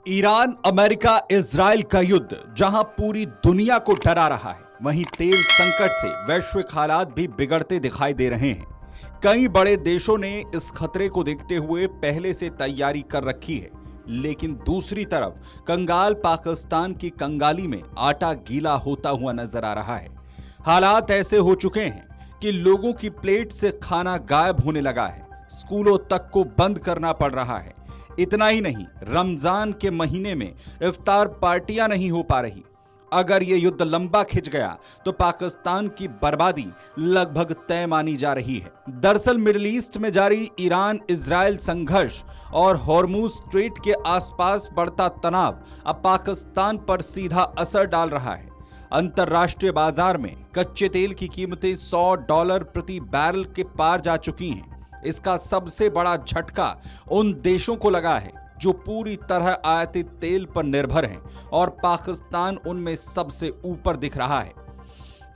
Iran America Israel का युद्ध जहां पूरी दुनिया को डरा रहा है, वहीं तेल संकट से वैश्विक हालात भी बिगड़ते दिखाई दे रहे हैं। कई बड़े देशों ने इस खतरे को देखते हुए पहले से तैयारी कर रखी है, लेकिन दूसरी तरफ कंगाल पाकिस्तान की कंगाली में आटा गीला होता हुआ नजर आ रहा है। हालात ऐसे हो चुके हैं कि लोगों की प्लेट से खाना गायब होने लगा है, स्कूलों तक को बंद करना पड़ रहा है। इतना ही नहीं, रमजान के महीने में इफ्तार पार्टियां नहीं हो पा रही। अगर ये युद्ध लंबा खिंच गया तो पाकिस्तान की बर्बादी लगभग तय मानी जा रही है। दरअसल मिडिल ईस्ट में जारी ईरान इजराइल संघर्ष और हॉर्मुज स्ट्रेट के आसपास बढ़ता तनाव अब पाकिस्तान पर सीधा असर डाल रहा है। अंतर्राष्ट्रीय बाजार में कच्चे तेल की कीमतें $100 प्रति बैरल के पार जा चुकी हैं। इसका सबसे बड़ा झटका उन देशों को लगा है जो पूरी तरह आयातित तेल पर निर्भर हैं, और पाकिस्तान उनमें सबसे ऊपर दिख रहा है।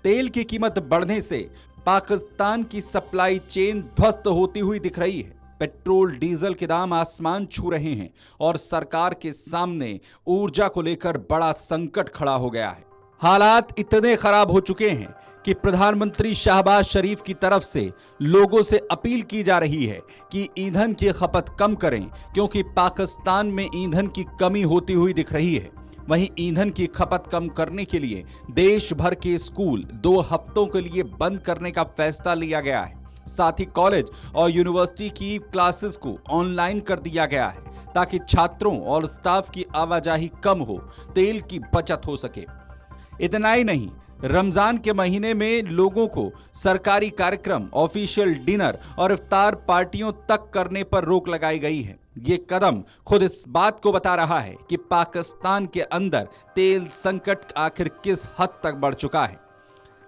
तेल की कीमत बढ़ने से पाकिस्तान की सप्लाई चेन ध्वस्त होती हुई दिख रही है। पेट्रोल डीजल के दाम आसमान छू रहे हैं और सरकार के सामने ऊर्जा को लेकर बड़ा संकट खड़ा हो गया है। हालात इतने खराब हो चुके हैं कि प्रधानमंत्री शहबाज शरीफ की तरफ से लोगों से अपील की जा रही है कि ईंधन की खपत कम करें, क्योंकि पाकिस्तान में ईंधन की कमी होती हुई दिख रही है। वहीं ईंधन की खपत कम करने के लिए देश भर के स्कूल 2 हफ्तों के लिए बंद करने का फैसला लिया गया है। साथ ही कॉलेज और यूनिवर्सिटी की क्लासेस को ऑनलाइन कर दिया गया है, ताकि छात्रों और स्टाफ की आवाजाही कम हो, तेल की बचत हो सके। इतना ही नहीं, रमजान के महीने में लोगों को सरकारी कार्यक्रम, ऑफिशियल डिनर और इफ्तार पार्टियों तक करने पर रोक लगाई गई है। ये कदम खुद इस बात को बता रहा है कि पाकिस्तान के अंदर तेल संकट आखिर किस हद तक बढ़ चुका है।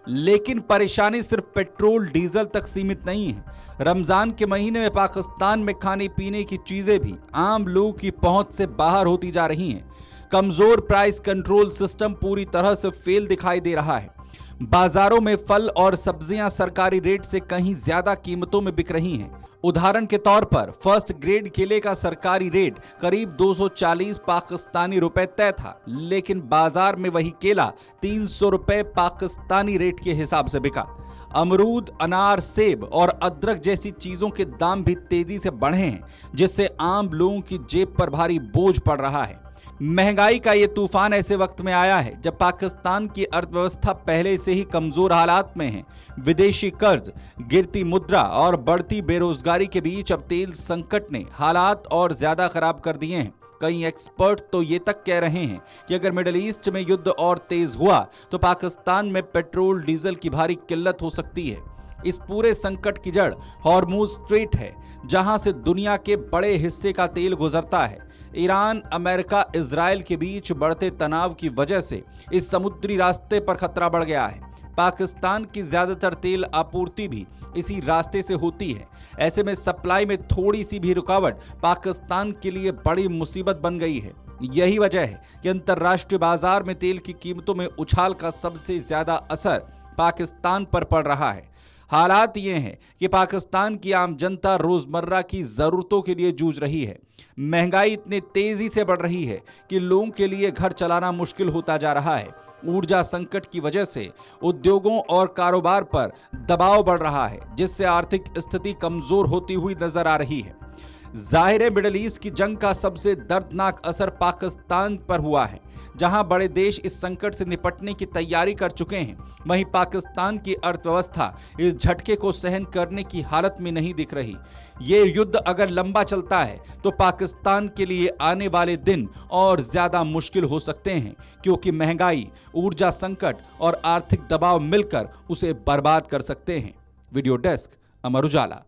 लेकिन परेशानी सिर्फ पेट्रोल डीजल तक सीमित नहीं है। रमजान के महीने में पाकिस्तान में खाने पीने की चीजें भी आम लोगों की पहुंच से बाहर होती जा रही हैं। कमजोर प्राइस कंट्रोल सिस्टम पूरी तरह से फेल दिखाई दे रहा है। बाजारों में फल और सब्जियां सरकारी रेट से कहीं ज्यादा कीमतों में बिक रही हैं। उदाहरण के तौर पर फर्स्ट ग्रेड केले का सरकारी रेट करीब 240 पाकिस्तानी रुपए तय था, लेकिन बाजार में वही केला 300 रुपए पाकिस्तानी रेट के हिसाब से बिका। अमरूद, अनार, सेब और अदरक जैसी चीजों के दाम भी तेजी से बढ़े हैं, जिससे आम लोगों की जेब पर भारी बोझ पड़ रहा है। महंगाई का ये तूफान ऐसे वक्त में आया है जब पाकिस्तान की अर्थव्यवस्था पहले से ही कमजोर हालात में है। विदेशी कर्ज, गिरती मुद्रा और बढ़ती बेरोजगारी के बीच अब तेल संकट ने हालात और ज्यादा खराब कर दिए हैं। कई एक्सपर्ट तो ये तक कह रहे हैं कि अगर मिडिल ईस्ट में युद्ध और तेज हुआ तो पाकिस्तान में पेट्रोल डीजल की भारी किल्लत हो सकती है। इस पूरे संकट की जड़ हॉर्मुज स्ट्रेट है, जहां से दुनिया के बड़े हिस्से का तेल गुजरता है। ईरान, अमेरिका, इजराइल के बीच बढ़ते तनाव की वजह से इस समुद्री रास्ते पर खतरा बढ़ गया है। पाकिस्तान की ज्यादातर तेल आपूर्ति भी इसी रास्ते से होती है। ऐसे में सप्लाई में थोड़ी सी भी रुकावट पाकिस्तान के लिए बड़ी मुसीबत बन गई है। यही वजह है कि अंतर्राष्ट्रीय बाजार में तेल की कीमतों में उछाल का सबसे ज्यादा असर पाकिस्तान पर पड़ रहा है। हालात ये हैं कि पाकिस्तान की आम जनता रोजमर्रा की जरूरतों के लिए जूझ रही है। महंगाई इतनी तेजी से बढ़ रही है कि लोगों के लिए घर चलाना मुश्किल होता जा रहा है। ऊर्जा संकट की वजह से उद्योगों और कारोबार पर दबाव बढ़ रहा है, जिससे आर्थिक स्थिति कमजोर होती हुई नजर आ रही है। जाहिर है, मिडिल ईस्ट की जंग का सबसे दर्दनाक असर पाकिस्तान पर हुआ है। जहां बड़े देश इस संकट से निपटने की तैयारी कर चुके हैं, वहीं पाकिस्तान की अर्थव्यवस्था इस झटके को सहन करने की हालत में नहीं दिख रही। ये युद्ध अगर लंबा चलता है तो पाकिस्तान के लिए आने वाले दिन और ज्यादा मुश्किल हो सकते हैं, क्योंकि महंगाई, ऊर्जा संकट और आर्थिक दबाव मिलकर उसे बर्बाद कर सकते हैं। Video desk, Amar Ujala.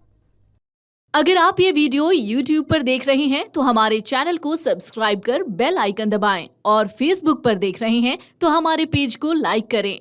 अगर आप ये वीडियो YouTube पर देख रहे हैं तो हमारे चैनल को सब्सक्राइब कर बेल आइकन दबाएं, और Facebook पर देख रहे हैं तो हमारे पेज को लाइक करें।